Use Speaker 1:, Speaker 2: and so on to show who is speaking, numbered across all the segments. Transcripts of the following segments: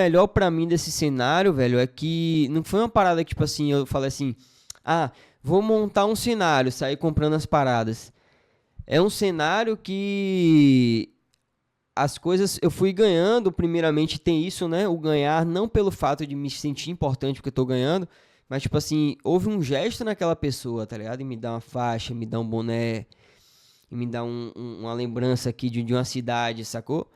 Speaker 1: melhor pra mim desse cenário, velho, é que não foi uma parada que, tipo assim, eu falei assim, ah, vou montar um cenário, sair comprando as paradas. É um cenário que as coisas eu fui ganhando, primeiramente tem isso, né? O ganhar não pelo fato de me sentir importante porque eu tô ganhando, mas tipo assim, houve um gesto naquela pessoa, tá ligado? E me dar uma faixa, me dar um boné, e me dar uma lembrança aqui de uma cidade, sacou?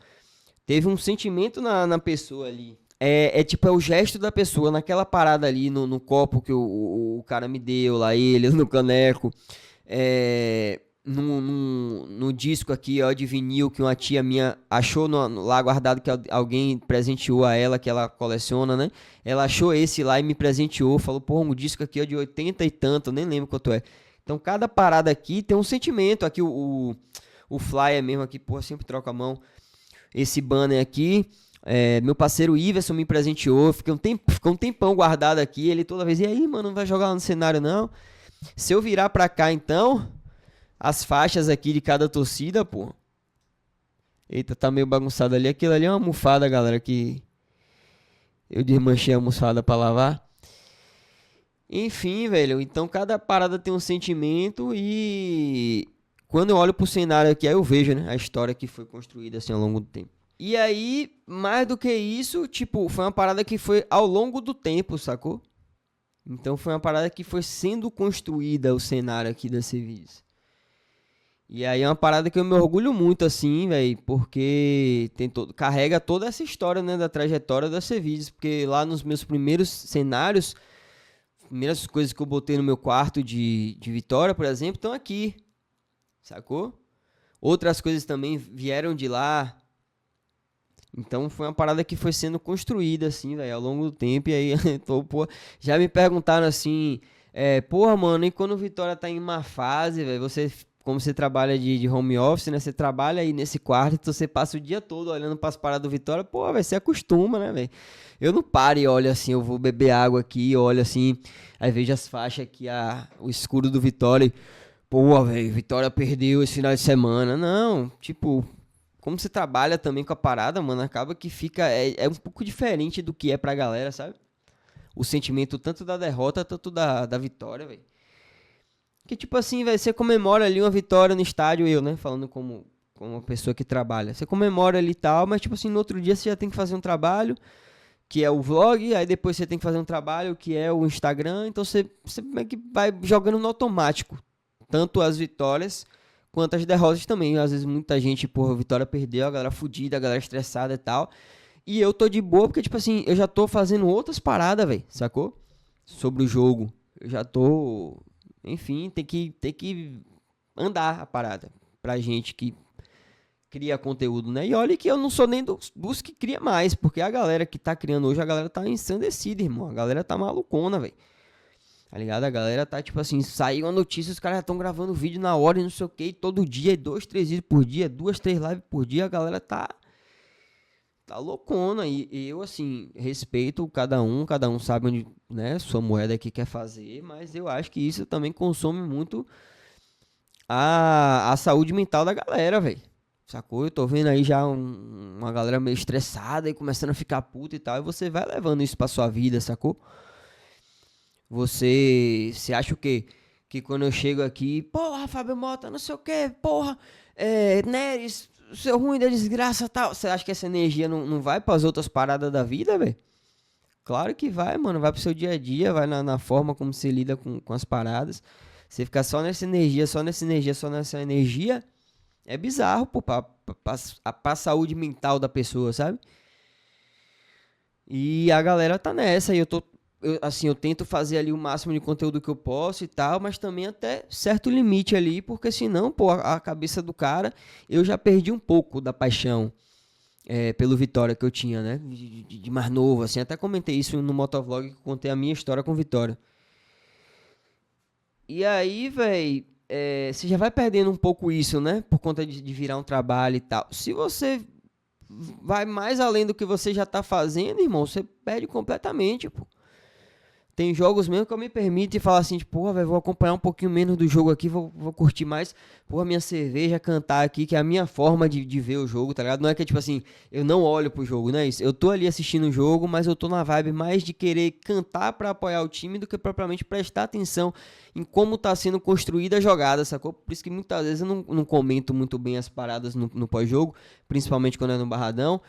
Speaker 1: Teve um sentimento na pessoa ali. É o gesto da pessoa naquela parada ali, no copo que o cara me deu lá, ele, no caneco. No disco aqui, ó, de vinil que uma tia minha achou lá guardado, que alguém presenteou a ela, que ela coleciona, né? Ela achou esse lá e me presenteou. Falou, porra, um disco aqui ó, de 80 e tanto, nem lembro quanto é. Então, cada parada aqui tem um sentimento. Aqui, o flyer mesmo aqui, porra, sempre troca a mão. Esse banner aqui, meu parceiro Iverson me presenteou. Ficou um tempão guardado aqui. Ele toda vez, e aí, mano, não vai jogar lá no cenário, não? Se eu virar pra cá, então, as faixas aqui de cada torcida, pô. Eita, tá meio bagunçado ali. Aquilo ali é uma almofada, galera, que eu desmanchei a almofada pra lavar. Enfim, velho, então cada parada tem um sentimento e quando eu olho pro cenário aqui, aí eu vejo, né, a história que foi construída assim ao longo do tempo. E aí, mais do que isso, tipo, foi uma parada que foi ao longo do tempo, sacou? Então foi uma parada que foi sendo construída o cenário aqui da Sevilhas. E aí é uma parada que eu me orgulho muito, assim, velho, porque carrega toda essa história, né, da trajetória da Sevilhas, porque lá nos meus primeiros cenários, primeiras coisas que eu botei no meu quarto de Vitória, por exemplo, estão aqui, sacou? Outras coisas também vieram de lá. Então foi uma parada que foi sendo construída, assim, velho, ao longo do tempo. E aí, já me perguntaram assim, porra, mano, e quando o Vitória tá em uma fase, velho, como você trabalha de home office, né, você trabalha aí nesse quarto, então você passa o dia todo olhando pras paradas do Vitória, pô, velho, você acostuma, né, velho? Eu não paro e olho assim, eu vou beber água aqui, olho assim, aí vejo as faixas aqui, o escuro do Vitória, e, pô, velho, Vitória perdeu esse final de semana. Não, tipo, como você trabalha também com a parada, mano, acaba que fica, é um pouco diferente do que é pra galera, sabe? O sentimento tanto da derrota, tanto da vitória, velho. Que tipo assim, velho, você comemora ali uma vitória no estádio, eu, né, falando como uma pessoa que trabalha. Você comemora ali e tal, mas tipo assim, no outro dia você já tem que fazer um trabalho, que é o vlog, aí depois você tem que fazer um trabalho, que é o Instagram, então você meio que vai jogando no automático. Tanto as vitórias quanto as derrotas também. Às vezes muita gente, porra, a Vitória perdeu, a galera fudida, a galera estressada e tal. E eu tô de boa porque, tipo assim, eu já tô fazendo outras paradas, velho, sacou? Sobre o jogo. Eu já tô... Enfim, tem que andar a parada pra gente que cria conteúdo, né? E olha que eu não sou nem dos que cria mais, porque a galera que tá criando hoje, a galera tá ensandecida, irmão. A galera tá malucona, velho. Tá ligado? A galera tá, tipo assim, saiu a notícia, os caras já estão gravando vídeo na hora e não sei o que, todo dia, 2, 3 vídeos por dia, 2, 3 lives por dia, a galera tá loucona. E eu, assim, respeito cada um sabe onde, né, sua moeda que quer fazer, mas eu acho que isso também consome muito a saúde mental da galera, velho. Sacou? Eu tô vendo aí já uma galera meio estressada e começando a ficar puta e tal, e você vai levando isso pra sua vida, sacou? Você acha o quê? Que quando eu chego aqui, porra, Fábio Mota, não sei o quê, porra, Neres, seu ruim da desgraça tal. Você acha que essa energia não vai pras outras paradas da vida, velho? Claro que vai, mano. Vai pro seu dia a dia, vai na forma como você lida com as paradas. Você ficar só nessa energia, só nessa energia, só nessa energia, é bizarro, pô, pra saúde mental da pessoa, sabe? E a galera tá nessa, e assim, eu tento fazer ali o máximo de conteúdo que eu posso e tal, mas também até certo limite ali, porque senão, pô, a cabeça do cara, eu já perdi um pouco da paixão pelo Vitória que eu tinha, né? De mais novo, assim, até comentei isso no motovlog, que eu contei a minha história com Vitória. E aí, velho, você já vai perdendo um pouco isso, né? Por conta de virar um trabalho e tal. Se você vai mais além do que você já tá fazendo, irmão, você perde completamente, pô. Tem jogos mesmo que eu me permito e falar assim, tipo, porra, velho, vou acompanhar um pouquinho menos do jogo aqui, vou curtir mais, porra, minha cerveja, cantar aqui, que é a minha forma de ver o jogo, tá ligado? Não é que, tipo assim, eu não olho pro jogo, não é isso? Eu tô ali assistindo o jogo, mas eu tô na vibe mais de querer cantar pra apoiar o time do que propriamente prestar atenção em como tá sendo construída a jogada, sacou? Por isso que muitas vezes eu não comento muito bem as paradas no pós-jogo, principalmente quando é no Barradão.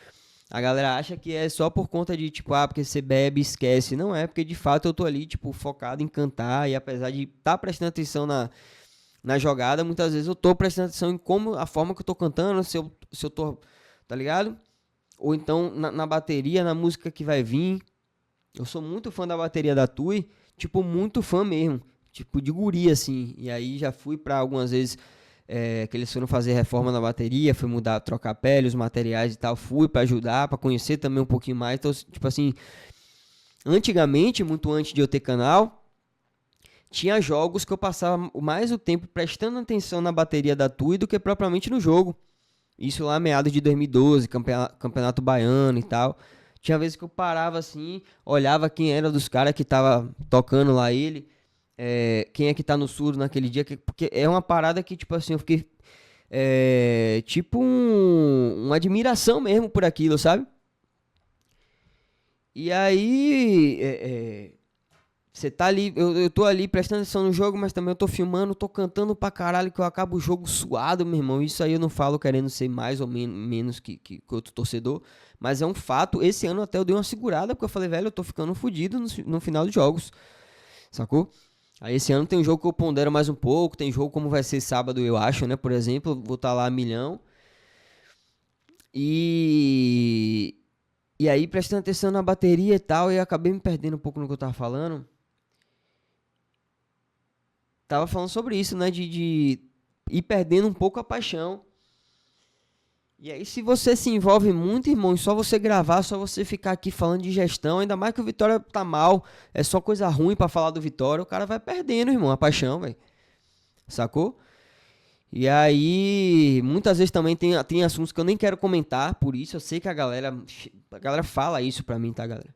Speaker 1: A galera acha que é só por conta de, tipo, porque você bebe e esquece. Não é, porque de fato eu tô ali, tipo, focado em cantar. E apesar de estar prestando atenção na jogada, muitas vezes eu tô prestando atenção em como, a forma que eu tô cantando, se eu tô, tá ligado? Ou então na bateria, na música que vai vir. Eu sou muito fã da bateria da Tui, tipo, muito fã mesmo. Tipo, de guri, assim. E aí já fui pra algumas vezes que eles foram fazer reforma na bateria, fui mudar, trocar pele, os materiais e tal, fui pra ajudar, pra conhecer também um pouquinho mais. Então, tipo assim, antigamente, muito antes de eu ter canal, tinha jogos que eu passava mais o tempo prestando atenção na bateria da Tui do que propriamente no jogo. Isso lá meados de 2012, campeonato baiano e tal. Tinha vezes que eu parava assim, olhava quem era dos caras que tava tocando lá ele, quem é que tá no surdo naquele dia, porque é uma parada que, tipo assim, eu fiquei tipo uma admiração mesmo por aquilo, sabe? E aí, você tá ali, eu tô ali prestando atenção no jogo, mas também eu tô filmando, tô cantando pra caralho, que eu acabo o jogo suado, meu irmão. Isso aí eu não falo querendo ser mais ou menos que outro torcedor, mas é um fato. Esse ano até eu dei uma segurada, porque eu falei, velho, eu tô ficando fodido no final dos jogos, sacou? Aí esse ano tem um jogo que eu pondero mais um pouco, tem jogo como vai ser sábado, eu acho, né? Por exemplo, vou estar lá a milhão. E... E aí, prestando atenção na bateria e tal, e acabei me perdendo um pouco no que eu tava falando. Tava falando sobre isso, né? De ir perdendo um pouco a paixão. E aí, se você se envolve muito, irmão, e só você gravar, só você ficar aqui falando de gestão, ainda mais que o Vitória tá mal, é só coisa ruim pra falar do Vitória, o cara vai perdendo, irmão, a paixão, velho. Sacou? E aí, muitas vezes também tem assuntos que eu nem quero comentar, por isso eu sei que a galera fala isso pra mim, tá, galera?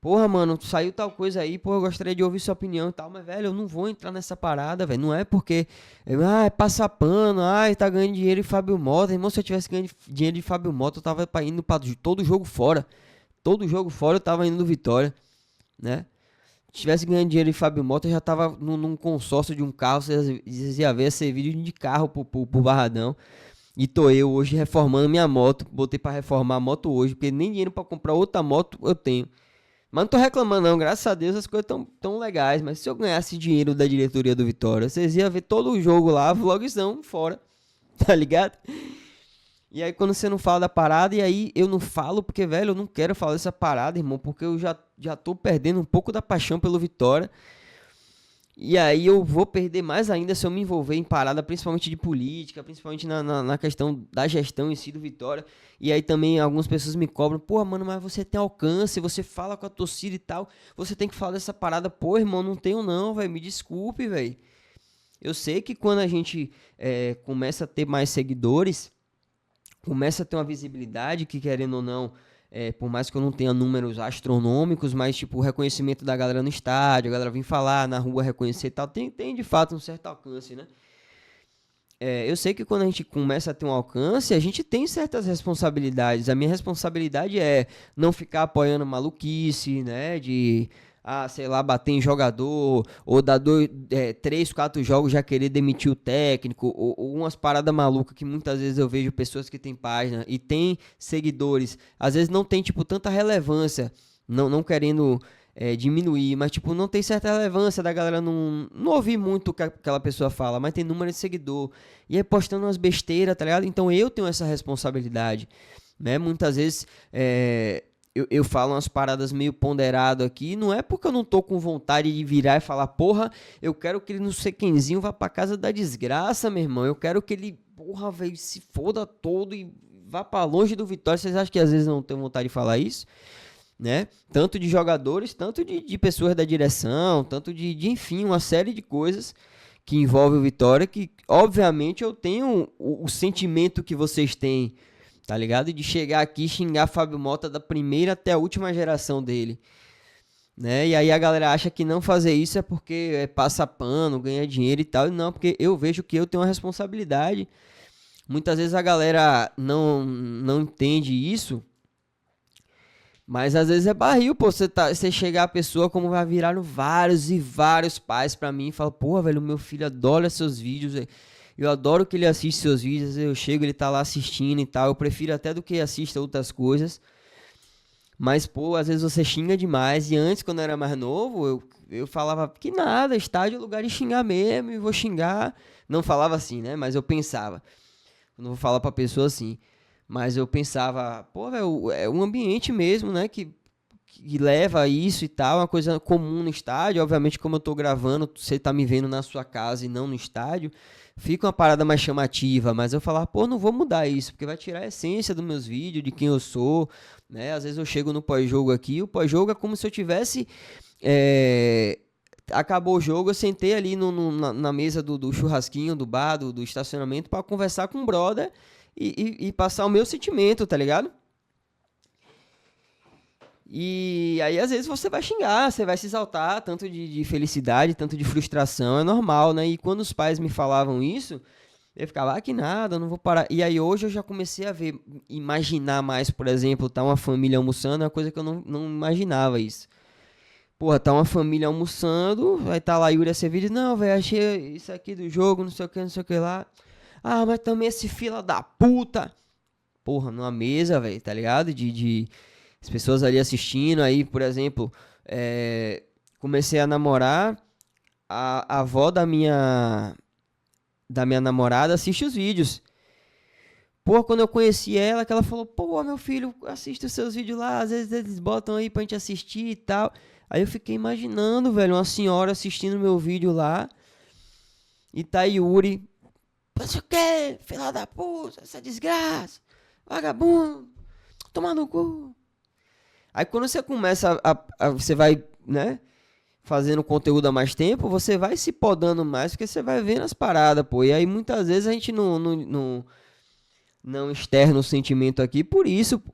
Speaker 1: Porra, mano, saiu tal coisa aí, porra, eu gostaria de ouvir sua opinião e tal, mas, velho, eu não vou entrar nessa parada, velho. Não é porque, é passar pano, tá ganhando dinheiro em Fábio Mota. Irmão, se eu tivesse ganhando dinheiro de Fábio Mota, eu tava indo pra todo jogo fora. Todo jogo fora eu tava indo no Vitória, né? Se tivesse ganhando dinheiro em Fábio Mota, eu já tava num consórcio de um carro, vocês iam ver esse vídeo de carro pro Barradão. E tô eu hoje reformando minha moto, botei pra reformar a moto hoje, porque nem dinheiro pra comprar outra moto eu tenho. Mas não tô reclamando não, graças a Deus as coisas tão legais. Mas se eu ganhasse dinheiro da diretoria do Vitória, vocês iam ver todo o jogo lá, vlogzão fora, tá ligado? E aí quando você não fala da parada, e aí eu não falo porque, velho, eu não quero falar dessa parada, irmão, porque eu já tô perdendo um pouco da paixão pelo Vitória. E aí eu vou perder mais ainda se eu me envolver em parada, principalmente de política, principalmente na questão da gestão em si do Vitória. E aí também algumas pessoas me cobram, pô, mano, mas você tem alcance, você fala com a torcida e tal, você tem que falar dessa parada. Pô, irmão, não tenho não, velho, me desculpe, velho. Eu sei que quando a gente começa a ter mais seguidores, começa a ter uma visibilidade que, querendo ou não, por mais que eu não tenha números astronômicos, mas tipo o reconhecimento da galera no estádio, a galera vir falar na rua, reconhecer e tal, tem de fato um certo alcance, né? Eu sei que quando a gente começa a ter um alcance, a gente tem certas responsabilidades. A minha responsabilidade é não ficar apoiando maluquice, né? Sei lá, bater em jogador, ou dar 3, 4 jogos já querer demitir o técnico, ou umas paradas malucas que muitas vezes eu vejo pessoas que têm página e têm seguidores, às vezes não tem, tipo, tanta relevância, não querendo diminuir, mas, tipo, não tem certa relevância da galera não ouvir muito o que aquela pessoa fala, mas tem número de seguidor, e aí postando umas besteiras, tá ligado? Então eu tenho essa responsabilidade, né? Muitas vezes eu falo umas paradas meio ponderado aqui, não é porque eu não tô com vontade de virar e falar, porra, eu quero que ele não sei quemzinho vá pra casa da desgraça, meu irmão, eu quero que ele, porra, velho, se foda todo e vá pra longe do Vitória. Vocês acham que às vezes eu não tenho vontade de falar isso? Né? Tanto de jogadores, tanto de pessoas da direção, tanto de enfim, uma série de coisas que envolve o Vitória, que obviamente eu tenho o sentimento que vocês têm, tá ligado? De chegar aqui e xingar Fábio Mota da primeira até a última geração dele. né? E aí a galera acha que não fazer isso é porque passa pano, ganha dinheiro e tal. E não, porque eu vejo que eu tenho uma responsabilidade. Muitas vezes a galera não entende isso, mas às vezes é barril, pô. Você chegar a pessoa, como vai viraram vários e vários pais pra mim, e fala, pô, velho, meu filho adora seus vídeos, velho. Eu adoro que ele assiste seus vídeos, eu chego, ele tá lá assistindo e tal. Eu prefiro até do que assista outras coisas. Mas, pô, às vezes você xinga demais. E antes, quando eu era mais novo, eu falava que nada, estádio é lugar de xingar mesmo, e vou xingar. Não falava assim, né? Mas eu pensava. Eu não vou falar pra pessoa assim. Mas eu pensava, pô, velho, é um ambiente mesmo, né? Que leva a isso e tal, uma coisa comum no estádio. Obviamente, como eu tô gravando, você tá me vendo na sua casa e não no estádio, fica uma parada mais chamativa. Mas eu falava, pô, não vou mudar isso, porque vai tirar a essência dos meus vídeos, de quem eu sou, né? Às vezes eu chego no pós-jogo aqui, o pós-jogo é como se eu tivesse. Acabou o jogo, eu sentei ali na mesa do churrasquinho, do bar, do estacionamento, pra conversar com o brother e passar o meu sentimento, tá ligado? E aí, às vezes, você vai xingar, você vai se exaltar, tanto de felicidade, tanto de frustração, é normal, né? E quando os pais me falavam isso, eu ficava, que nada, eu não vou parar. E aí, hoje, eu já comecei a ver, imaginar mais, por exemplo, tá uma família almoçando, é uma coisa que eu não imaginava isso. Porra, tá uma família almoçando, vai tá lá Yuri esse vídeo, não, velho, achei isso aqui do jogo, não sei o que lá. Ah, mas também esse fila da puta. Porra, numa mesa, velho, tá ligado? As pessoas ali assistindo, aí, por exemplo, comecei a namorar, a avó da minha namorada assiste os vídeos. Pô, quando eu conheci ela, que ela falou, pô, meu filho, assiste os seus vídeos lá, às vezes eles botam aí pra gente assistir e tal. Aí eu fiquei imaginando, velho, uma senhora assistindo meu vídeo lá, e tá Yuri, você quer, filha da puta, essa desgraça, vagabundo, tomar no cu. Aí quando você começa você vai, né, fazendo conteúdo há mais tempo, você vai se podando mais, porque você vai vendo as paradas, pô. E aí muitas vezes a gente não externa o sentimento aqui por isso, pô.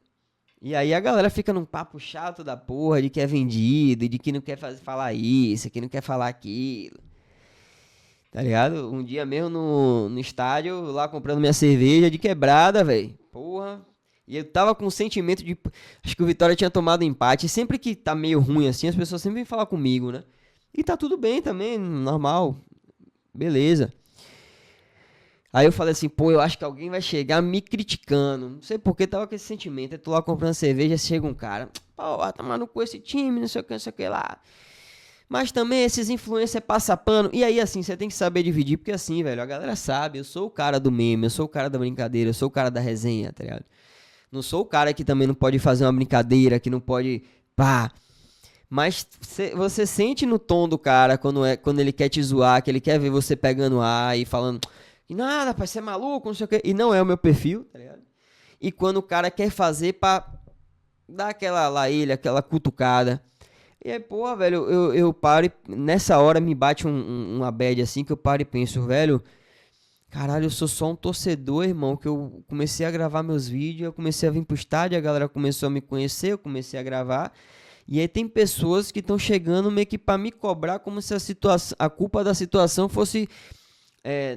Speaker 1: E aí a galera fica num papo chato da porra, de que é vendido, de que não quer falar isso, que não quer falar aquilo. Tá ligado? Um dia mesmo no estádio, lá comprando minha cerveja de quebrada, velho. Porra. E eu tava com um sentimento de... Acho que o Vitória tinha tomado empate. E sempre que tá meio ruim assim, as pessoas sempre vêm falar comigo, né? E tá tudo bem também, normal. Beleza. Aí eu falei assim, pô, eu acho que alguém vai chegar me criticando. Não sei por que tava com esse sentimento. Eu tô lá comprando cerveja, chega um cara. Pô, vai tomar no cu esse time, não sei o que lá. Mas também esses influencers passa pano. E aí, assim, você tem que saber dividir. Porque assim, velho, a galera sabe. Eu sou o cara do meme, eu sou o cara da brincadeira, eu sou o cara da resenha, tá ligado? Não sou o cara que também não pode fazer uma brincadeira, que não pode... Pá. Mas você sente no tom do cara quando ele quer te zoar, que ele quer ver você pegando ar e falando... E nada, rapaz, você é maluco, não sei o quê. E não é o meu perfil, tá ligado? E quando o cara quer fazer pra dar aquela laília, aquela cutucada. E aí, pô, velho, eu paro e nessa hora me bate uma bad assim que eu paro e penso, velho, caralho, eu sou só um torcedor, irmão, que eu comecei a gravar meus vídeos, eu comecei a vir pro estádio, a galera começou a me conhecer, eu comecei a gravar. E aí tem pessoas que estão chegando meio que pra me cobrar como se a culpa da situação fosse...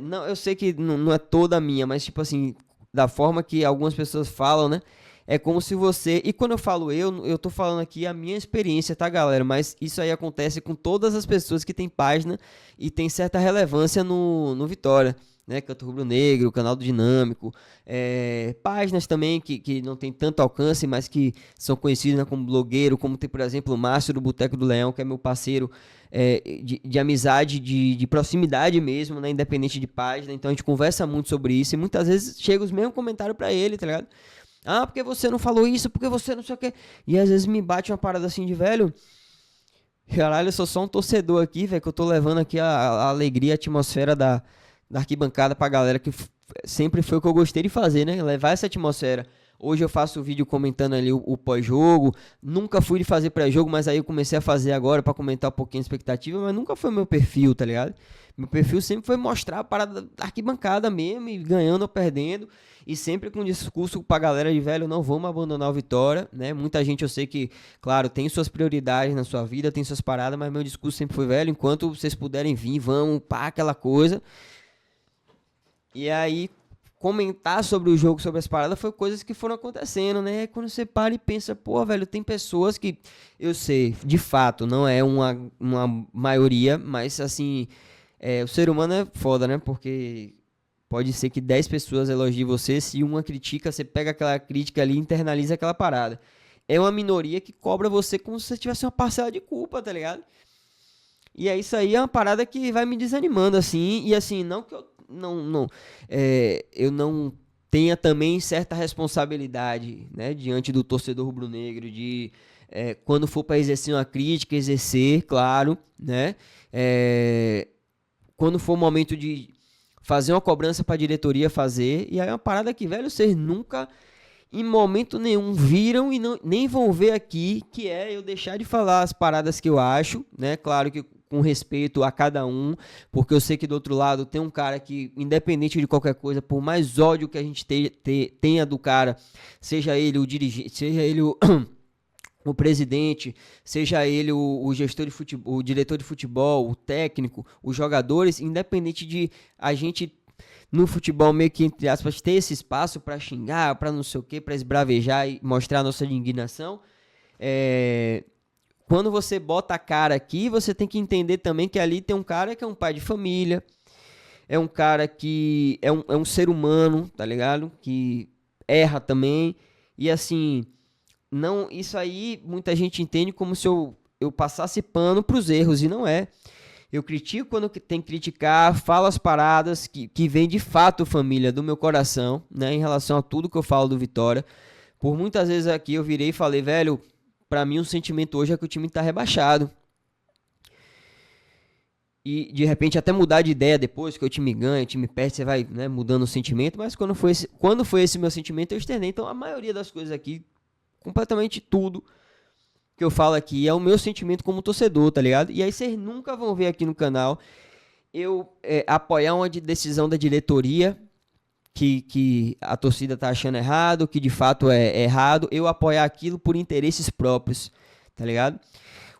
Speaker 1: não, eu sei que não é toda minha, mas tipo assim, da forma que algumas pessoas falam, né? É como se você... E quando eu falo eu tô falando aqui a minha experiência, tá, galera? Mas isso aí acontece com todas as pessoas que têm página e tem certa relevância no Vitória, né? Canto Rubro Negro, Canal do Dinâmico, páginas também que não tem tanto alcance, mas que são conhecidas, né, como blogueiro, como tem, por exemplo, o Márcio do Boteco do Leão, que é meu parceiro de amizade, de proximidade mesmo, né? Independente de página. Então a gente conversa muito sobre isso e muitas vezes chega os mesmos comentários pra ele, tá ligado? Ah, porque você não falou isso, porque você não sei o quê. E às vezes me bate uma parada assim de velho. Caralho, eu sou só um torcedor aqui, velho, que eu tô levando aqui a alegria, a atmosfera da arquibancada pra galera, que sempre foi o que eu gostei de fazer, né? Levar essa atmosfera. Hoje eu faço o vídeo comentando ali o pós-jogo. Nunca fui de fazer pré-jogo, mas aí eu comecei a fazer agora pra comentar um pouquinho a expectativa, mas nunca foi o meu perfil, tá ligado? Meu perfil sempre foi mostrar a parada da arquibancada mesmo, e ganhando ou perdendo, e sempre com discurso pra galera de velho, não vamos abandonar o Vitória, né? Muita gente eu sei que, claro, tem suas prioridades na sua vida, tem suas paradas, mas meu discurso sempre foi velho, enquanto vocês puderem vir, vamos, pá, aquela coisa. E aí, comentar sobre o jogo, sobre as paradas, foi coisas que foram acontecendo, né? Quando você para e pensa, pô, velho, tem pessoas que, eu sei, de fato, não é uma maioria, mas assim, o ser humano é foda, né? Porque pode ser que 10 pessoas elogiem você, se uma critica, você pega aquela crítica ali e internaliza aquela parada. É uma minoria que cobra você como se você tivesse uma parcela de culpa, tá ligado? E é isso aí, é uma parada que vai me desanimando, assim, e assim, não que eu não tenha também certa responsabilidade, né, diante do torcedor rubro-negro, de quando for para exercer uma crítica, exercer, claro, né, quando for o momento de fazer uma cobrança para a diretoria, fazer, e aí é uma parada que, velho, vocês nunca, em momento nenhum, viram e nem vão ver aqui, que é eu deixar de falar as paradas que eu acho, né, claro que com respeito a cada um, porque eu sei que do outro lado tem um cara que, independente de qualquer coisa, por mais ódio que a gente tenha do cara, seja ele o dirigente, seja ele o presidente, seja ele o gestor de futebol, o diretor de futebol, o técnico, os jogadores, independente de a gente no futebol meio que, entre aspas, ter esse espaço para xingar, para não sei o que, para esbravejar e mostrar a nossa indignação, quando você bota a cara aqui, você tem que entender também que ali tem um cara que é um pai de família, é um cara que é um ser humano, tá ligado? Que erra também, e assim, não, isso aí muita gente entende como se eu passasse pano pros erros, e não é. Eu critico quando tem que criticar, falo as paradas que vem de fato, família, do meu coração, né, em relação a tudo que eu falo do Vitória. Por muitas vezes aqui eu virei e falei, velho, pra mim o sentimento hoje é que o time tá rebaixado. E de repente até mudar de ideia depois, que o time ganha, o time perde, você vai, né, mudando o sentimento, mas quando foi esse meu sentimento, eu externei. Então a maioria das coisas aqui, completamente tudo que eu falo aqui é o meu sentimento como torcedor, tá ligado? E aí vocês nunca vão ver aqui no canal eu apoiar uma decisão da diretoria que a torcida tá achando errado, que de fato é errado, eu apoiar aquilo por interesses próprios, tá ligado?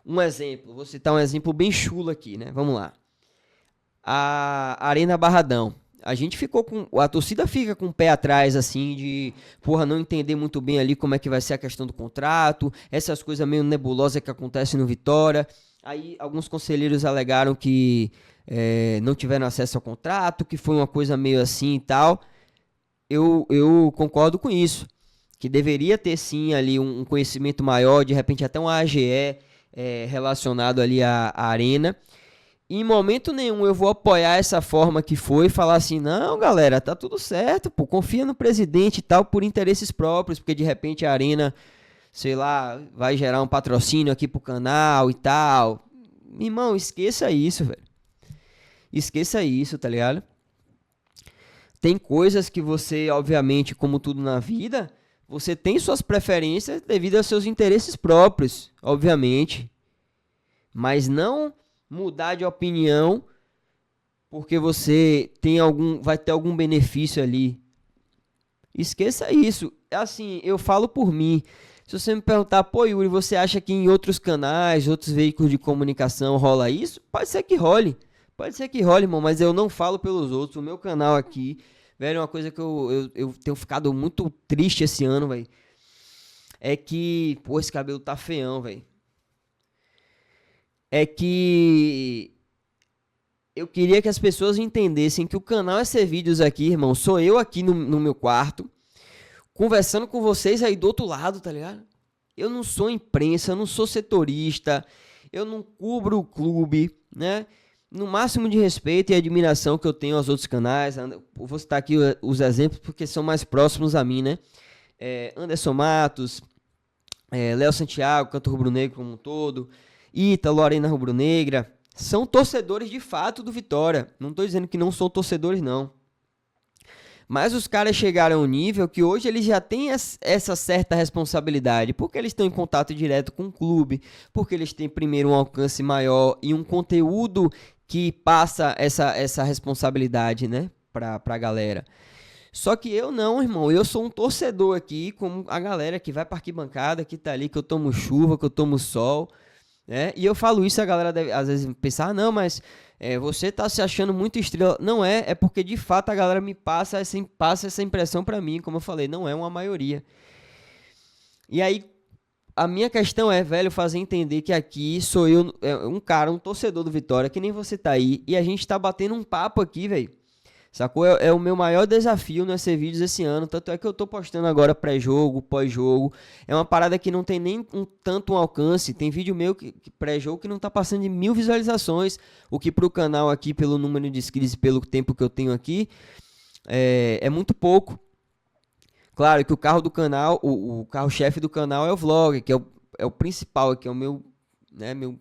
Speaker 1: Um exemplo, vou citar um exemplo bem chulo aqui, né? Vamos lá. A Arena Barradão. A torcida fica com o pé atrás, assim, de, porra, não entender muito bem ali como é que vai ser a questão do contrato, essas coisas meio nebulosas que acontecem no Vitória. Aí, alguns conselheiros alegaram que não tiveram acesso ao contrato, que foi uma coisa meio assim e tal. Eu concordo com isso, que deveria ter, sim, ali um conhecimento maior, de repente até um AGE relacionado ali à Arena. Em momento nenhum eu vou apoiar essa forma que foi e falar assim, não, galera, tá tudo certo, pô, confia no presidente e tal, por interesses próprios, porque de repente a Arena, sei lá, vai gerar um patrocínio aqui pro canal e tal. Irmão, esqueça isso, velho. Esqueça isso, tá ligado? Tem coisas que você, obviamente, como tudo na vida, você tem suas preferências devido aos seus interesses próprios, obviamente. Mas não mudar de opinião porque você vai ter algum benefício ali. Esqueça isso. Assim, eu falo por mim. Se você me perguntar, pô, Yuri, você acha que em outros canais, outros veículos de comunicação rola isso? Pode ser que role. Pode ser que role, irmão, mas eu não falo pelos outros. O meu canal aqui, velho, é uma coisa que eu tenho ficado muito triste esse ano, velho. É que, pô, esse cabelo tá feião, velho. É que eu queria que as pessoas entendessem que o canal vídeos aqui, irmão, sou eu aqui no meu quarto, conversando com vocês aí do outro lado, tá ligado? Eu não sou imprensa, eu não sou setorista, eu não cubro o clube, né? No máximo de respeito e admiração que eu tenho aos outros canais, eu vou citar aqui os exemplos porque são mais próximos a mim, né? Anderson Matos, Léo Santiago, Canto Rubro Negro como um todo, Ítalo, Arena Rubro Negra, são torcedores de fato do Vitória. Não estou dizendo que não são torcedores, não. Mas os caras chegaram a um nível que hoje eles já têm essa certa responsabilidade, porque eles estão em contato direto com o clube, porque eles têm primeiro um alcance maior e um conteúdo que passa essa responsabilidade, né, pra galera. Só que eu não, irmão. Eu sou um torcedor aqui, como a galera que vai pra arquibancada, que tá ali, que eu tomo chuva, que eu tomo sol, né? E eu falo isso, a galera deve às vezes pensar, não, mas você tá se achando muito estrela. Não é porque de fato a galera me passa essa impressão pra mim, como eu falei, não é uma maioria. E aí, a minha questão é, velho, fazer entender que aqui sou eu, um cara, um torcedor do Vitória, que nem você tá aí, e a gente tá batendo um papo aqui, velho. Sacou? É o meu maior desafio no ser vídeos esse ano. Tanto é que eu tô postando agora pré-jogo, pós-jogo. É uma parada que não tem nem tanto um alcance. Tem vídeo meu que pré-jogo que não tá passando de 1000 visualizações. O que pro canal aqui, pelo número de inscritos e pelo tempo que eu tenho aqui, é muito pouco. Claro que o carro do canal, o carro-chefe do canal é o vlog, que é o principal, que é o meu, né, meu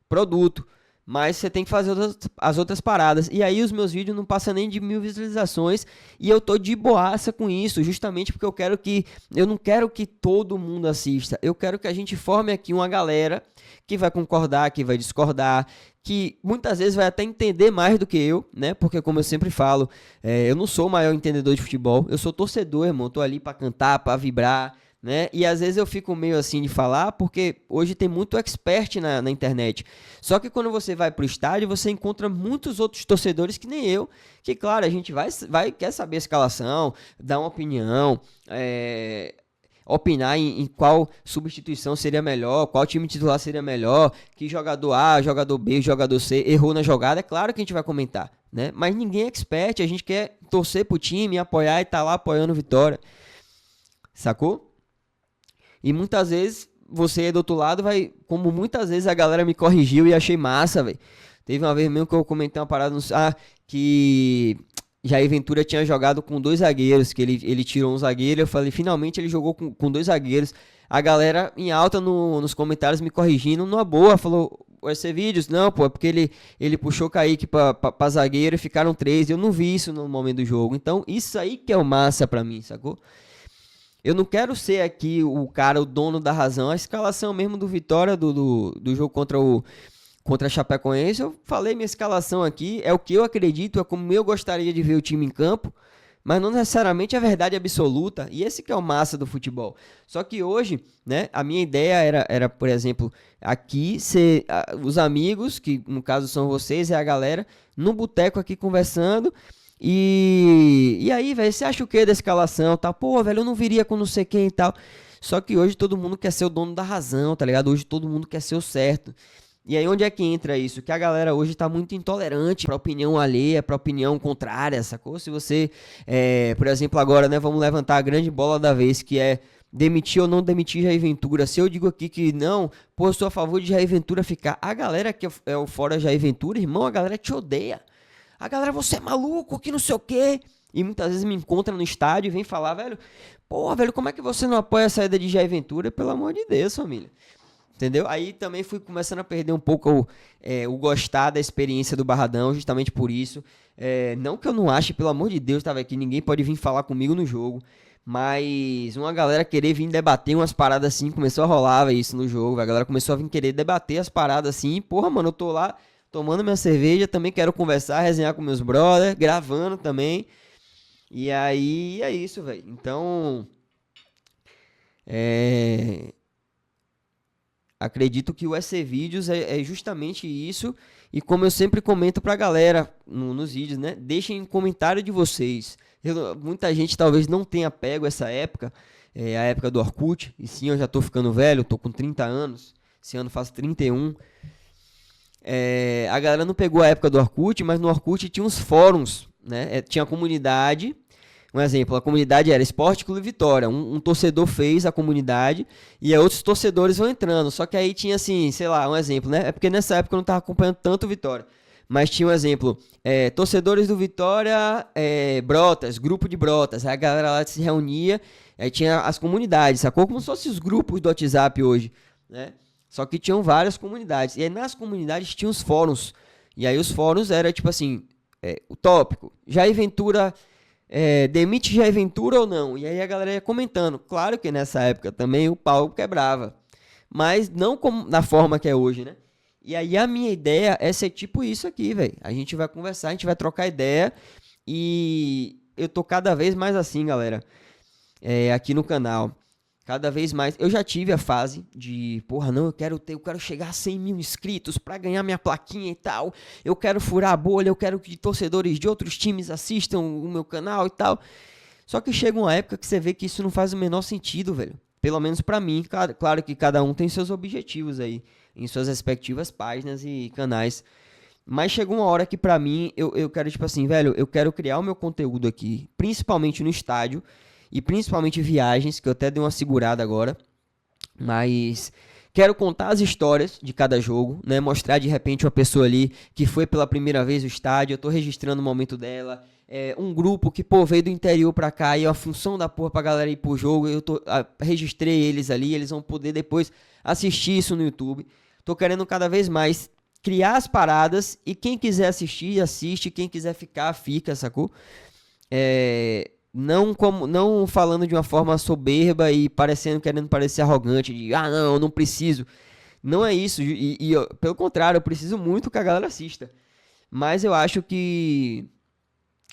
Speaker 1: produto. Mas você tem que fazer as outras paradas. E aí os meus vídeos não passam nem de 1000 visualizações. E eu tô de boaça com isso. Justamente porque eu não quero que todo mundo assista. Eu quero que a gente forme aqui uma galera que vai concordar, que vai discordar, que muitas vezes vai até entender mais do que eu, né? Porque como eu sempre falo, eu não sou o maior entendedor de futebol. Eu sou torcedor, irmão. Tô ali pra cantar, pra vibrar, né? E às vezes eu fico meio assim de falar, porque hoje tem muito expert na internet. Só que quando você vai pro estádio, você encontra muitos outros torcedores que nem eu, que claro, a gente quer saber a escalação, dar uma opinião, opinar em qual substituição seria melhor, qual time titular seria melhor, que jogador A, jogador B, jogador C errou na jogada, é claro que a gente vai comentar, né? Mas ninguém é expert, a gente quer torcer pro time, apoiar e tá lá apoiando o Vitória, sacou? E muitas vezes você aí do outro lado vai, como muitas vezes a galera me corrigiu e achei massa, velho. Teve uma vez mesmo que eu comentei uma parada que Jair Ventura tinha jogado com 2 zagueiros, que ele tirou um zagueiro, eu falei, finalmente ele jogou com 2 zagueiros. A galera em alta nos comentários me corrigindo, numa boa, falou, vai ser vídeos? Não, pô, é porque ele puxou Kaique pra zagueiro e ficaram 3, eu não vi isso no momento do jogo. Então, isso aí que é o massa pra mim, sacou? Eu não quero ser aqui o cara, o dono da razão. A escalação mesmo do Vitória, do jogo contra a Chapecoense, eu falei minha escalação aqui, é o que eu acredito, é como eu gostaria de ver o time em campo, mas não necessariamente a verdade absoluta, e esse que é o massa do futebol. Só que hoje, né, a minha ideia era por exemplo, aqui ser os amigos, que no caso são vocês, é a galera, no boteco aqui conversando. E aí, velho, você acha o que da escalação? Tá? Pô, velho, eu não viria com não sei quem e tal. Só que hoje todo mundo quer ser o dono da razão, tá ligado? Hoje todo mundo quer ser o certo. E aí onde é que entra isso? Que a galera hoje tá muito intolerante pra opinião alheia, pra opinião contrária, sacou? Se você, por exemplo, agora, né, vamos levantar a grande bola da vez, que é demitir ou não demitir Jair Ventura. Se eu digo aqui que não, pô, eu sou a favor de Jair Ventura ficar. A galera que é o fora Jair Ventura, irmão, a galera te odeia. A galera, você é maluco, que não sei o quê. E muitas vezes me encontra no estádio e vem falar, velho, pô, velho, como é que você não apoia a saída de Jair Ventura? Pelo amor de Deus, família. Entendeu? Aí também fui começando a perder um pouco o gostar da experiência do Barradão, justamente por isso. Não que eu não ache, pelo amor de Deus, tava aqui, ninguém pode vir falar comigo no jogo. Mas uma galera querer vir debater umas paradas assim, começou a rolar isso no jogo. A galera começou a vir querer debater as paradas assim. Porra, mano, eu tô lá tomando minha cerveja, também quero conversar, resenhar com meus brothers, gravando também. E aí é isso, velho. Então, acredito que o EC Vídeos é justamente isso. E como eu sempre comento pra galera nos vídeos, né? Deixem um comentário de vocês. Muita gente talvez não tenha pego essa época, a época do Orkut. E sim, eu já tô ficando velho, tô com 30 anos. Esse ano faço 31. A galera não pegou a época do Orkut, mas no Orkut tinha uns fóruns, né? Tinha a comunidade. Um exemplo, a comunidade era Esporte Clube Vitória. Um torcedor fez a comunidade e aí outros torcedores vão entrando. Só que aí tinha assim, sei lá, um exemplo, né? É porque nessa época eu não estava acompanhando tanto o Vitória. Mas tinha um exemplo, torcedores do Vitória, Brotas, grupo de Brotas. Aí a galera lá se reunia, aí tinha as comunidades, sacou? Como se fossem os grupos do WhatsApp hoje, né? Só que tinham várias comunidades. E aí nas comunidades tinham os fóruns. E aí os fóruns era tipo assim, o tópico. Jair Ventura demite Jair Ventura ou não? E aí a galera ia comentando. Claro que nessa época também o pau quebrava, mas não como na forma que é hoje, né? E aí a minha ideia é ser tipo isso aqui, velho. A gente vai conversar, a gente vai trocar ideia e eu tô cada vez mais assim, galera, aqui no canal. Cada vez mais. Eu já tive a fase de, porra, não, eu quero chegar a 100 mil inscritos pra ganhar minha plaquinha e tal. Eu quero furar a bolha, eu quero que torcedores de outros times assistam o meu canal e tal. Só que chega uma época que você vê que isso não faz o menor sentido, velho. Pelo menos pra mim. Claro que cada um tem seus objetivos aí, em suas respectivas páginas e canais. Mas chegou uma hora que pra mim, eu quero, tipo assim, velho, eu quero criar o meu conteúdo aqui, principalmente no estádio, e principalmente viagens, que eu até dei uma segurada agora, mas quero contar as histórias de cada jogo, né? Mostrar de repente uma pessoa ali que foi pela primeira vez no estádio, eu tô registrando o momento dela, um grupo que, pô, veio do interior pra cá e é a função da porra pra galera ir pro jogo, registrei eles ali, eles vão poder depois assistir isso no YouTube. Tô querendo cada vez mais criar as paradas e quem quiser assistir, assiste, quem quiser ficar, fica, sacou? Não falando de uma forma soberba e querendo parecer arrogante, de não, eu não preciso. Não é isso, pelo contrário, eu preciso muito que a galera assista. Mas eu acho que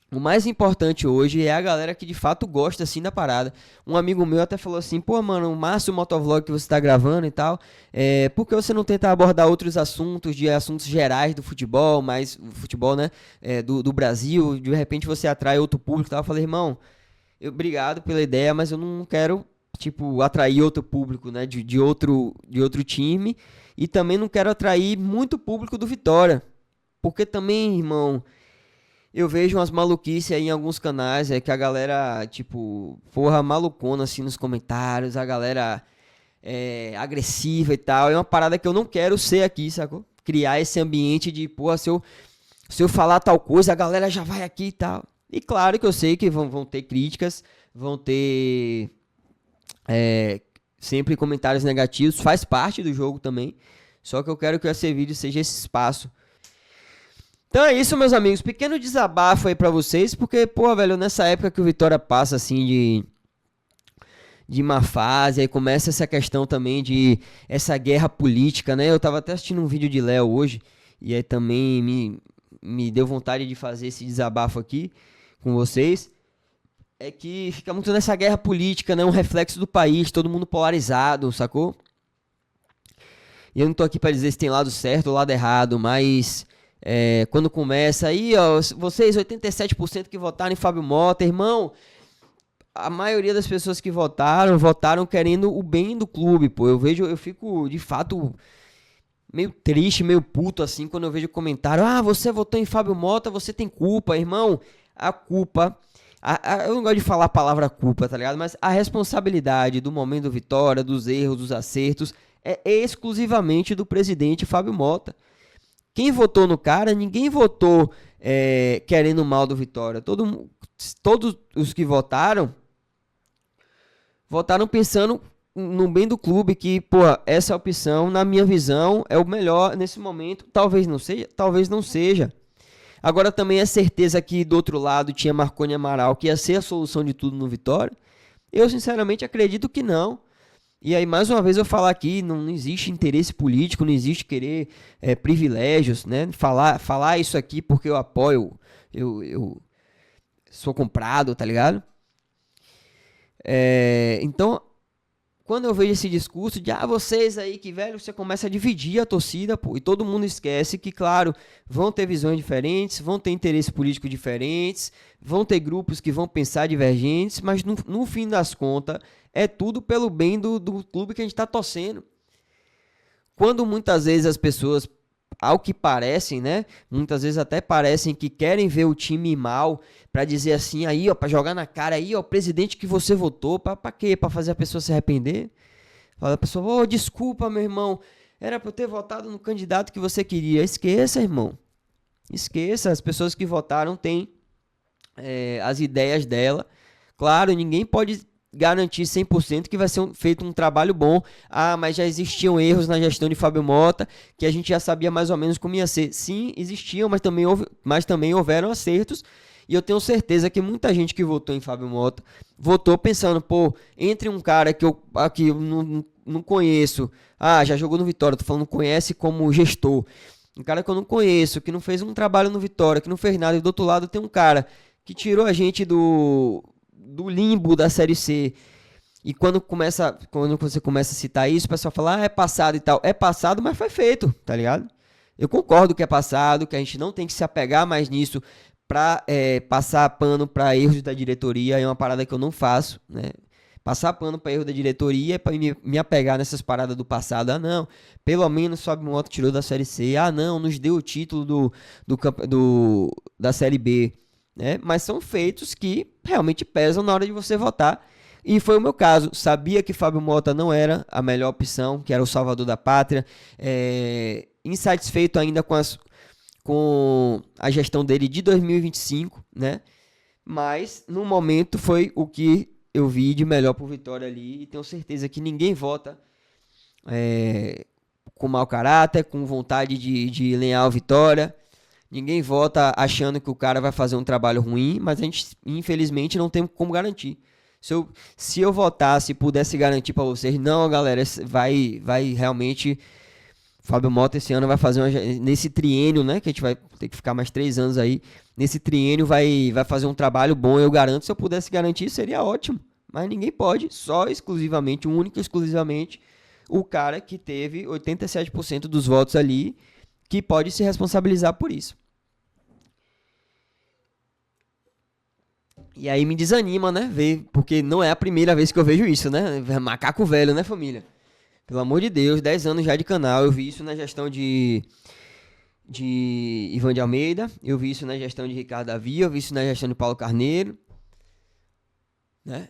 Speaker 1: o mais importante hoje é a galera que de fato gosta assim da parada. Um amigo meu até falou assim, pô, mano, o massa o motovlog que você tá gravando e tal, por que você não tenta abordar outros assuntos, de assuntos gerais do futebol, mais futebol, né, do Brasil, de repente você atrai outro público e tal. Eu falei, irmão, obrigado pela ideia, mas eu não quero, tipo, atrair outro público, né, de outro time, e também não quero atrair muito público do Vitória, porque também, irmão, eu vejo umas maluquices aí em alguns canais, que a galera, tipo, porra, malucona assim nos comentários, a galera agressiva e tal. É uma parada que eu não quero ser aqui, sacou? Criar esse ambiente de, porra, se eu falar tal coisa, a galera já vai aqui e tal. E claro que eu sei que vão ter críticas, vão ter sempre comentários negativos, faz parte do jogo também. Só que eu quero que esse vídeo seja esse espaço. Então é isso, meus amigos. Pequeno desabafo aí pra vocês, porque, pô, velho, nessa época que o Vitória passa, assim, de má fase, aí começa essa questão também de essa guerra política, né? Eu tava até assistindo um vídeo de Léo hoje, e aí também me deu vontade de fazer esse desabafo aqui com vocês. É que fica muito nessa guerra política, né? Um reflexo do país, todo mundo polarizado, sacou? E eu não tô aqui pra dizer se tem lado certo ou lado errado, mas... quando começa aí, ó, vocês 87% que votaram em Fábio Mota, irmão, a maioria das pessoas que votaram querendo o bem do clube, pô. Eu fico de fato meio triste, meio puto assim quando eu vejo comentário: você votou em Fábio Mota, você tem culpa, irmão. A culpa, eu não gosto de falar a palavra culpa, tá ligado? Mas a responsabilidade do momento do Vitória, dos erros, dos acertos, é exclusivamente do presidente Fábio Mota. Quem votou no cara, ninguém votou querendo mal do Vitória. Todos os que votaram pensando no bem do clube, que, pô, essa opção, na minha visão, é o melhor nesse momento. Talvez não seja. Agora também é certeza que do outro lado tinha Marconi Amaral, que ia ser a solução de tudo no Vitória. Eu, sinceramente, acredito que não. E aí, mais uma vez, eu falar aqui, não existe interesse político, não existe querer privilégios, né? Falar isso aqui porque eu apoio, eu sou comprado, tá ligado? Então, quando eu vejo esse discurso de, vocês aí que, velho, você começa a dividir a torcida, pô, e todo mundo esquece que, claro, vão ter visões diferentes, vão ter interesses políticos diferentes, vão ter grupos que vão pensar divergentes, mas no fim das contas, é tudo pelo bem do clube que a gente tá torcendo. Quando muitas vezes as pessoas, ao que parecem, né, muitas vezes até parecem que querem ver o time mal, pra dizer assim, aí, ó, pra jogar na cara, aí, ó, o presidente que você votou, pra quê? Pra fazer a pessoa se arrepender? Fala a pessoa, desculpa, meu irmão, era pra eu ter votado no candidato que você queria. Esqueça, irmão. Esqueça, as pessoas que votaram têm as ideias dela. Claro, ninguém pode garantir 100% que vai ser feito um trabalho bom. Mas já existiam erros na gestão de Fábio Mota, que a gente já sabia mais ou menos como ia ser. Sim, existiam, mas também houveram acertos. E eu tenho certeza que muita gente que votou em Fábio Mota votou pensando, pô, entre um cara que eu não conheço, já jogou no Vitória, tô falando conhece como gestor, um cara que eu não conheço, que não fez um trabalho no Vitória, que não fez nada, e do outro lado tem um cara que tirou a gente do limbo da Série C. E quando você começa a citar isso, o pessoal fala, é passado e tal. É passado, mas foi feito, tá ligado? Eu concordo que é passado, que a gente não tem que se apegar mais nisso pra passar pano pra erros da diretoria. É uma parada que eu não faço, né? Passar pano pra erro da diretoria é pra me apegar nessas paradas do passado. Não, pelo menos o Fábio Mota tirou da Série C. Não, nos deu o título da Série B, né? Mas são feitos que realmente pesam na hora de você votar. E foi o meu caso. Sabia que Fábio Mota não era a melhor opção, que era o salvador da pátria. Insatisfeito ainda com a gestão dele de 2025, né? Mas, no momento, foi o que eu vi de melhor pro Vitória ali. E tenho certeza que ninguém vota com mau caráter, com vontade de lenhar o Vitória. Ninguém vota achando que o cara vai fazer um trabalho ruim, mas a gente, infelizmente, não tem como garantir. Se eu votasse e pudesse garantir para vocês, não, galera, vai realmente... Fábio Mota esse ano vai fazer nesse triênio, né, que a gente vai ter que ficar mais 3 anos aí, nesse triênio vai fazer um trabalho bom, eu garanto. Se eu pudesse garantir, seria ótimo, mas ninguém pode, só exclusivamente, único e exclusivamente, o cara que teve 87% dos votos ali, que pode se responsabilizar por isso. E aí me desanima, né, ver, porque não é a primeira vez que eu vejo isso, né, macaco velho, né, família? Pelo amor de Deus, 10 anos já de canal, eu vi isso na gestão de Ivan de Almeida, eu vi isso na gestão de Ricardo Davi, eu vi isso na gestão de Paulo Carneiro, né?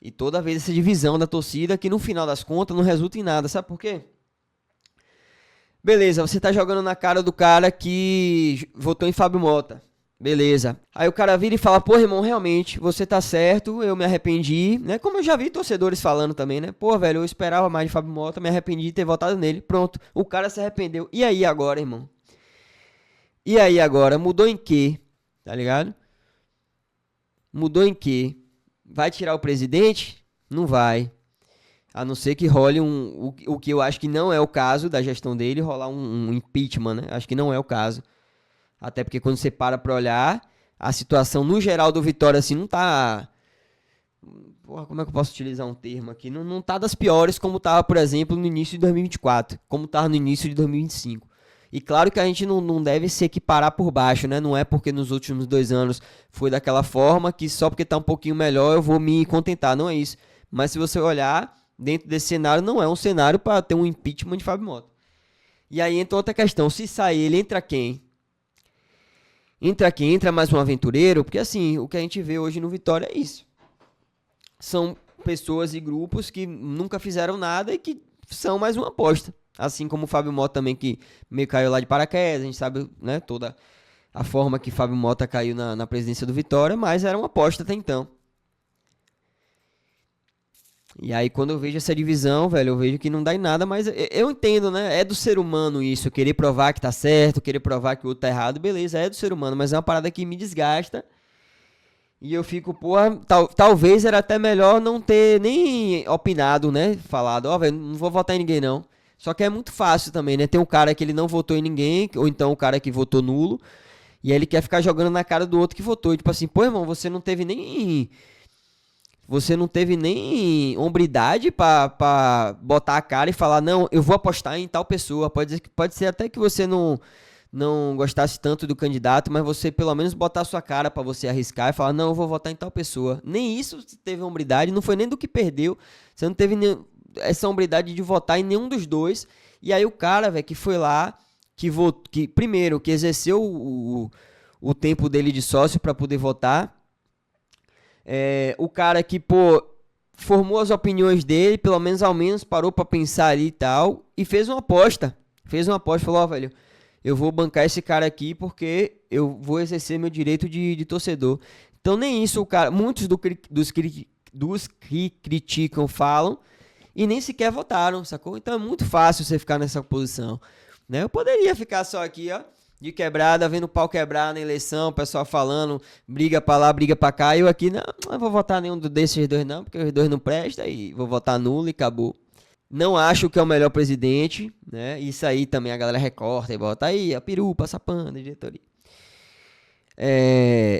Speaker 1: E toda vez essa divisão da torcida que no final das contas não resulta em nada, sabe por quê? Beleza, você tá jogando na cara do cara que votou em Fábio Mota. Beleza. Aí o cara vira e fala, pô, irmão, realmente, você tá certo, eu me arrependi, né? Como eu já vi torcedores falando também, né? Pô, velho, eu esperava mais de Fábio Mota, me arrependi de ter votado nele. Pronto, o cara se arrependeu. E aí agora, irmão? E aí agora? Mudou em quê? Tá ligado? Mudou em quê? Vai tirar o presidente? Não vai. A não ser que role o que eu acho que não é o caso da gestão dele, rolar um impeachment, né? Acho que não é o caso. Até porque quando você para olhar, a situação no geral do Vitória, assim, não tá... Porra, como é que eu posso utilizar um termo aqui? Não tá das piores como tava, por exemplo, no início de 2024. Como tava no início de 2025. E claro que a gente não deve se equiparar por baixo, né? Não é porque nos últimos 2 anos foi daquela forma que só porque tá um pouquinho melhor eu vou me contentar. Não é isso. Mas se você olhar, dentro desse cenário, não é um cenário para ter um impeachment de Fábio Mota. E aí entra outra questão. Se sair, ele entra quem? Entra mais um aventureiro, porque assim, o que a gente vê hoje no Vitória é isso. São pessoas e grupos que nunca fizeram nada e que são mais uma aposta. Assim como o Fábio Mota também, que meio caiu lá de paraquedas, a gente sabe, né, toda a forma que Fábio Mota caiu na presidência do Vitória, mas era uma aposta até então. E aí quando eu vejo essa divisão, velho, eu vejo que não dá em nada, mas eu entendo, né? É do ser humano isso, querer provar que tá certo, querer provar que o outro tá errado, beleza, é do ser humano, mas é uma parada que me desgasta. E eu fico, porra, talvez era até melhor não ter nem opinado, né? Falado, velho, não vou votar em ninguém não. Só que é muito fácil também, né? Tem um cara que ele não votou em ninguém, ou então o cara que votou nulo, e aí ele quer ficar jogando na cara do outro que votou. E, tipo assim, pô, irmão, você não teve nem hombridade pra botar a cara e falar, não, eu vou apostar em tal pessoa. Pode ser até que você não gostasse tanto do candidato, mas você pelo menos botar a sua cara pra você arriscar e falar, não, eu vou votar em tal pessoa. Nem isso você teve hombridade, não foi nem do que perdeu. Você não teve essa hombridade de votar em nenhum dos dois. E aí o cara, velho, que foi lá, primeiro, que exerceu o tempo dele de sócio pra poder votar. O cara que, pô, formou as opiniões dele, pelo menos ao menos parou pra pensar ali e tal, e fez uma aposta, falou, velho, eu vou bancar esse cara aqui porque eu vou exercer meu direito de torcedor. Então nem isso o cara, muitos dos que criticam falam, e nem sequer votaram, sacou? Então é muito fácil você ficar nessa posição, né? Eu poderia ficar só aqui, ó, de quebrada, vendo o pau quebrar na eleição, o pessoal falando, briga pra lá, briga pra cá, e eu aqui, não vou votar nenhum desses dois não, porque os dois não prestam, e vou votar nulo e acabou. Não acho que é o melhor presidente, né? Isso aí também a galera recorta e bota aí, a peru, passa pano, diretoria.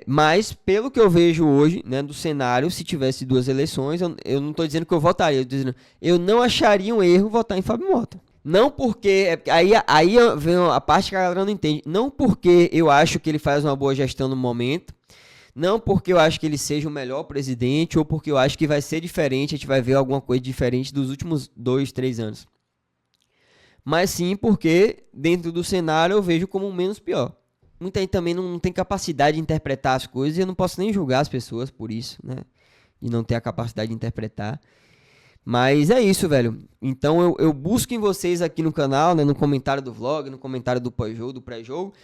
Speaker 1: Mas, pelo que eu vejo hoje, né, do cenário, se tivesse duas eleições, eu não estou dizendo que eu votaria, eu não acharia um erro votar em Fábio Mota. Não porque. Aí vem a parte que a galera não entende. Não porque eu acho que ele faz uma boa gestão no momento. Não porque eu acho que ele seja o melhor presidente. Ou porque eu acho que vai ser diferente. A gente vai ver alguma coisa diferente dos últimos 2, 3 anos. Mas sim porque, dentro do cenário, eu vejo como o menos pior. Muita gente também não tem capacidade de interpretar as coisas. E eu não posso nem julgar as pessoas por isso, né? De não ter a capacidade de interpretar. Mas é isso, velho. Então eu busco em vocês aqui no canal, né, no comentário do vlog, no comentário do pós-jogo, do pré-jogo.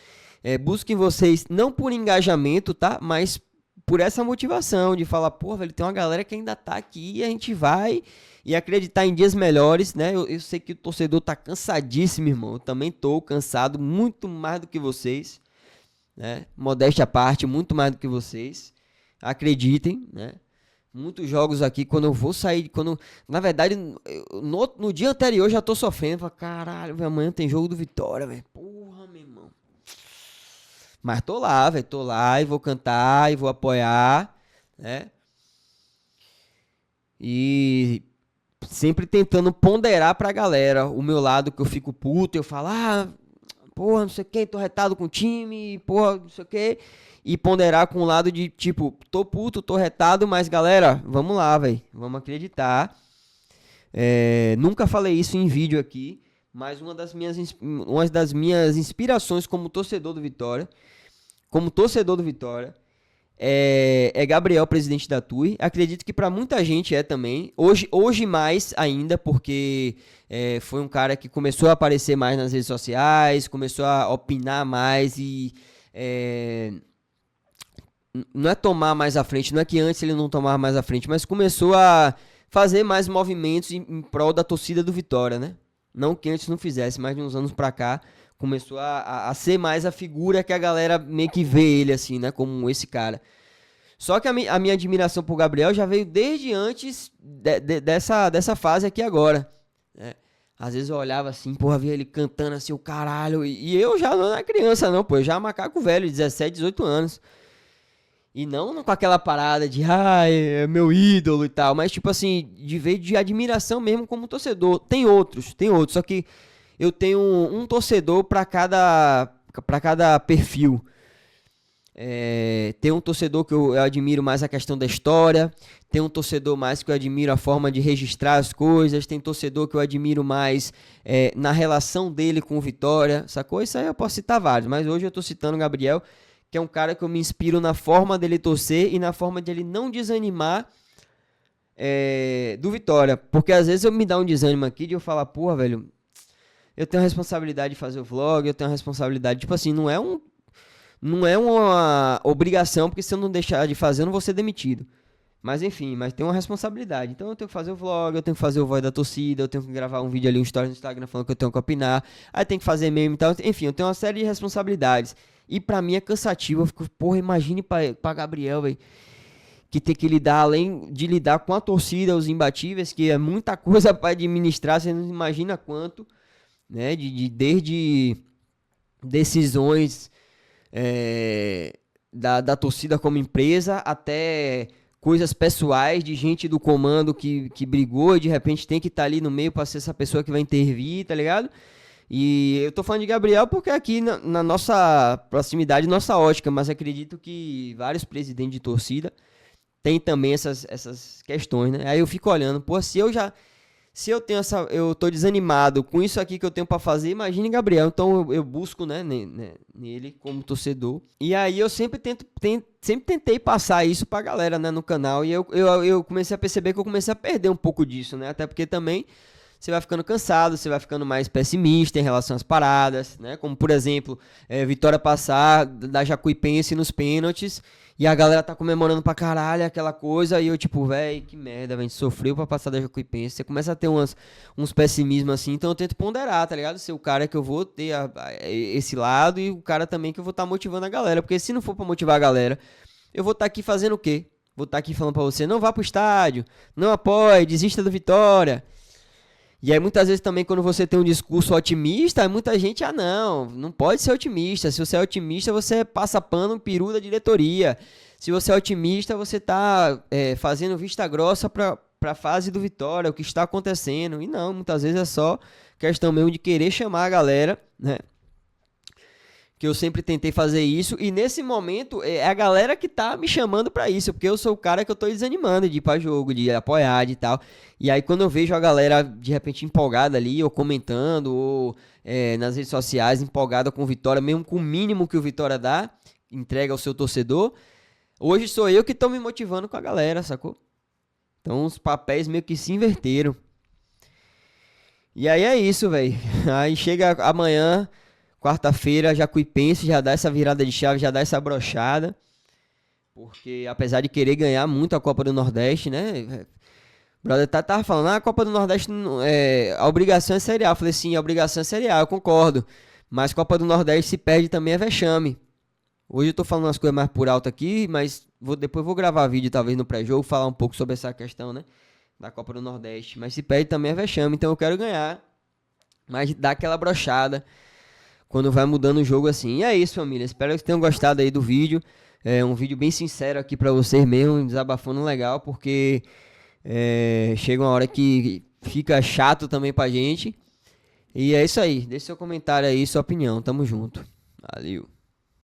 Speaker 1: Busco em vocês, não por engajamento, tá? Mas por essa motivação de falar, pô, velho, tem uma galera que ainda tá aqui e a gente vai e acreditar em dias melhores, né? Eu sei que o torcedor tá cansadíssimo, irmão. Eu também tô cansado, muito mais do que vocês, né? Modéstia à parte, muito mais do que vocês. Acreditem, né? Muitos jogos aqui, quando eu vou sair, na verdade, no dia anterior eu já tô sofrendo, falo, caralho, amanhã tem jogo do Vitória, velho, porra, meu irmão. Mas tô lá, velho, tô lá e vou cantar e vou apoiar, né? E sempre tentando ponderar pra galera o meu lado, que eu fico puto, eu falo, porra, não sei o que, tô retado com o time, porra, não sei o que. E ponderar com o lado de, tipo, tô puto, tô retado, mas galera, vamos lá, velho. Vamos acreditar. Nunca falei isso em vídeo aqui, mas uma das minhas inspirações como torcedor do Vitória, é Gabriel, presidente da TUI. Acredito que para muita gente é também. Hoje mais ainda, porque foi um cara que começou a aparecer mais nas redes sociais, começou a opinar mais e... não é tomar mais à frente, não é que antes ele não tomava mais à frente, mas começou a fazer mais movimentos em prol da torcida do Vitória, né? Não que antes não fizesse, mas de uns anos pra cá, começou a ser mais a figura que a galera meio que vê ele, assim, né? Como esse cara. Só que a minha admiração por Gabriel já veio desde antes dessa fase aqui agora, né? Às vezes eu olhava assim, porra, via ele cantando assim, o caralho, e eu já não era criança não, pô, eu já macaco velho, 17, 18 anos. E não com aquela parada de, é meu ídolo e tal, mas tipo assim, de admiração mesmo como torcedor. Tem outros, só que eu tenho um torcedor para cada perfil. Tem um torcedor que eu admiro mais a questão da história, tem um torcedor mais que eu admiro a forma de registrar as coisas, tem torcedor que eu admiro mais na relação dele com o Vitória, sacou? Isso aí eu posso citar vários, mas hoje eu tô citando o Gabriel, que é um cara que eu me inspiro na forma dele torcer e na forma de ele não desanimar do Vitória. Porque às vezes eu me dá um desânimo aqui de eu falar, porra, velho, eu tenho a responsabilidade de fazer o vlog, eu tenho a responsabilidade, tipo assim, não é uma obrigação, porque se eu não deixar de fazer, eu não vou ser demitido. Mas enfim, mas tem uma responsabilidade. Então eu tenho que fazer o vlog, eu tenho que fazer o voz da torcida, eu tenho que gravar um vídeo ali, um story no Instagram falando que eu tenho que opinar, aí tem que fazer meme e tal. Enfim, eu tenho uma série de responsabilidades. E pra mim é cansativo. Eu fico, porra, imagine pra Gabriel, velho, que ter que lidar, além de lidar com a torcida, os imbatíveis, que é muita coisa pra administrar, você não imagina quanto, né? Desde decisões da torcida como empresa, até coisas pessoais de gente do comando que brigou e de repente tem que estar ali no meio pra ser essa pessoa que vai intervir, tá ligado? E eu tô falando de Gabriel porque aqui na nossa proximidade, nossa ótica, mas acredito que vários presidentes de torcida têm também essas questões, né? Aí eu fico olhando, pô, se eu tenho eu tô desanimado com isso aqui que eu tenho pra fazer, imagine Gabriel. Então eu busco, né, nele como torcedor. E aí eu sempre tentei passar isso pra galera, né, no canal. E eu comecei a perceber que eu comecei a perder um pouco disso, né? Até porque também você vai ficando cansado, você vai ficando mais pessimista em relação às paradas, né? Como, por exemplo, vitória passar da Jacuipense nos pênaltis e a galera tá comemorando pra caralho aquela coisa e eu tipo, véi, que merda, a gente sofreu pra passar da Jacuipense. Você começa a ter uns pessimismos assim, então eu tento ponderar, tá ligado? Ser o cara que eu vou ter esse lado e o cara também que eu vou estar motivando a galera, porque se não for pra motivar a galera, eu vou estar aqui fazendo o quê? Vou estar aqui falando pra você, não vá pro estádio, não apoie, desista do Vitória. E aí muitas vezes também quando você tem um discurso otimista, muita gente, não pode ser otimista. Se você é otimista, você passa pano, peru da diretoria. Se você é otimista, você tá fazendo vista grossa pra fase do Vitória, o que está acontecendo. E não, muitas vezes é só questão mesmo de querer chamar a galera, né? Que eu sempre tentei fazer isso, e nesse momento é a galera que tá me chamando pra isso, porque eu sou o cara que eu tô desanimando de ir pra jogo, de apoiar e tal, e aí quando eu vejo a galera de repente empolgada ali, ou comentando, ou nas redes sociais empolgada com o Vitória, mesmo com o mínimo que o Vitória dá, entrega ao seu torcedor, hoje sou eu que tô me motivando com a galera, sacou? Então os papéis meio que se inverteram. E aí é isso, velho, aí chega amanhã, quarta-feira, Jacuipense já dá essa virada de chave, já dá essa brochada. Porque apesar de querer ganhar muito a Copa do Nordeste, né? O brother tava falando, a Copa do Nordeste, a obrigação é Série A. Eu falei, sim, a obrigação é Série A, eu concordo. Mas Copa do Nordeste se perde também é vexame. Hoje eu tô falando umas coisas mais por alto aqui, mas depois vou gravar vídeo talvez no pré-jogo, falar um pouco sobre essa questão, né? Da Copa do Nordeste. Mas se perde também é vexame, então eu quero ganhar. Mas dá aquela brochada quando vai mudando o jogo assim. E é isso, família. Espero que vocês tenham gostado aí do vídeo. É um vídeo bem sincero aqui pra vocês mesmo, desabafando legal, porque chega uma hora que fica chato também pra gente. E é isso aí. Deixe seu comentário aí, sua opinião. Tamo junto. Valeu.